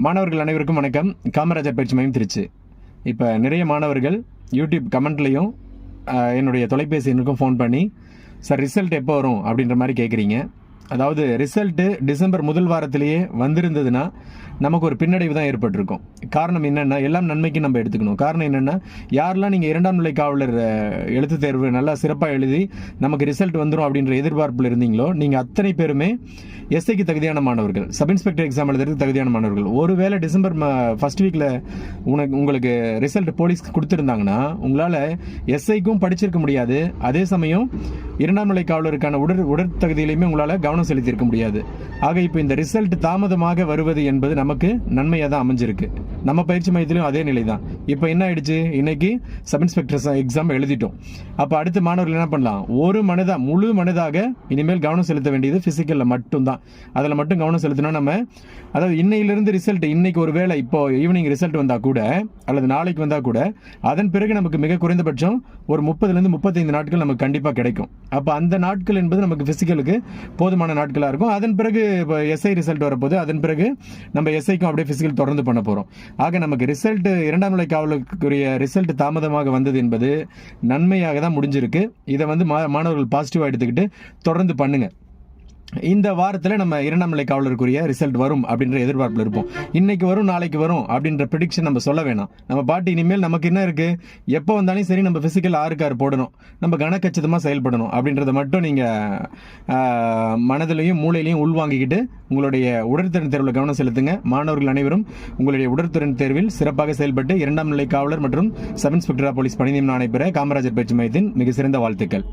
மாணவர்கள் அனைவருக்கும் வணக்கம். காமராஜர் பயிற்சி மையம் திருச்சி. இப்போ நிறைய மாணவர்கள் யூடியூப் கமெண்ட்லையும் என்னுடைய தொலைபேசி எண்ணுக்கும் ஃபோன் பண்ணி சார் ரிசல்ட் எப்போ வரும் அப்படின்ற மாதிரி கேட்குறீங்க. அதாவது ரிசல்ட்டு டிசம்பர் முதல் வாரத்திலேயே வந்திருந்ததுன்னா நமக்கு ஒரு பின்னடைவு தான் ஏற்பட்டிருக்கும். காரணம் என்னென்னா, எல்லாம் நன்மைக்கு நம்ம எடுத்துக்கணும். காரணம் என்னென்னா, யாரெல்லாம் நீங்கள் 2ஆம் நிலை காவலர் எழுத்து தேர்வு நல்லா சிறப்பாக எழுதி நமக்கு ரிசல்ட் வந்துடும் அப்படின்ற எதிர்பார்ப்பில் இருந்தீங்களோ, நீங்கள் அத்தனை பேருமே எஸ்ஐக்கு தகுதியான மாணவர்கள், சப் இன்ஸ்பெக்டர் எக்ஸாம் எழுதுறதுக்கு தகுதியான மாணவர்கள். ஒருவேளை டிசம்பர் ஃபர்ஸ்ட் வீக்கில் உங்களுக்கு ரிசல்ட் போலீஸ்க்கு கொடுத்துருந்தாங்கன்னா உங்களால் எஸ்ஐக்கும் படிச்சிருக்க முடியாது. அதே சமயம் 2ஆம் நிலை காவலருக்கான உடற்தகுதியிலையுமே உங்களால் கவனம் செலுத்தியிருக்க முடியாது. ஆக இப்போ இந்த ரிசல்ட் தாமதமாக வருவது என்பது நமக்கு நன்மையாக தான் அமைஞ்சிருக்கு. நம்ம பயிற்சி மையத்திலும் அதே நிலை தான். இப்போ என்ன ஆயிடுச்சு, இன்னைக்கு சப் இன்ஸ்பெக்டர் எக்ஸாம் எழுதிட்டோம். அப்போ அடுத்த மாணவர்கள் என்ன பண்ணலாம், முழு மனதாக இனிமேல் கவனம் செலுத்த வேண்டியது பிசிக்கல்ல மட்டும்தான். அதில் மட்டும் கவனம் செலுத்தினா நம்ம, அதாவது இன்னையிலிருந்து ரிசல்ட், இன்னைக்கு ஒரு வேளை இப்போ ஈவினிங் ரிசல்ட் வந்தால் கூட அல்லது நாளைக்கு வந்தால் கூட அதன் பிறகு நமக்கு மிக குறைந்தபட்சம் ஒரு 30லேருந்து 35 நாட்கள் நமக்கு கண்டிப்பாக கிடைக்கும். அப்போ அந்த நாட்கள் என்பது நமக்கு பிசிக்கலுக்கு போதுமான நாட்களாக இருக்கும். அதன் பிறகு இப்போ எஸ்ஐ ரிசல்ட் வரப்போது, அதன் பிறகு நம்ம எஸ்ஐக்கும் அப்படியே பிசிக்கல் தொடர்ந்து பண்ண போகிறோம். ஆக நமக்கு ரிசல்ட் 2ஆம் நிலை காவலுக்குரிய ரிசல்ட் தாமதமாக வந்தது என்பது நன்மையாக தான் முடிஞ்சிருக்கு. இதை மாணவர்கள் பாசிட்டிவாக எடுத்துக்கிட்டு தொடர்ந்து பண்ணுங்க. இந்த வாரத்தில் நம்ம 2ஆம் நிலை காவலருக்குரிய ரிசல்ட் வரும் அப்படின்ற எதிர்பார்ப்பில் இருப்போம். இன்னைக்கு வரும் நாளைக்கு வரும் அப்படின்ற ப்ரெடிக்ஷன் நம்ம சொல்ல வேணாம். நம்ம பாட்டு இனிமேல் நமக்கு என்ன இருக்கு, எப்போ வந்தாலும் சரி நம்ம பிசிக்கல் 6 போடணும், நம்ம கனக்கச்சிதமாக செயல்படணும் அப்படின்றத மட்டும் நீங்கள் மனதிலையும் மூளையிலையும் உள்வாங்கிக்கிட்டு உங்களுடைய உடற்திறன் தேர்வில் கவனம் செலுத்துங்க. மாணவர்கள் அனைவரும் உங்களுடைய உடற்திறன் தேர்வில் சிறப்பாக செயல்பட்டு 2ஆம் நிலை காவலர் மற்றும் சப் இன்ஸ்பெக்டர் போலீஸ் பணி நியமன ஆணை பெற காமராஜர் பயிற்சி மையத்தின் மிக சிறந்த வாழ்த்துக்கள்.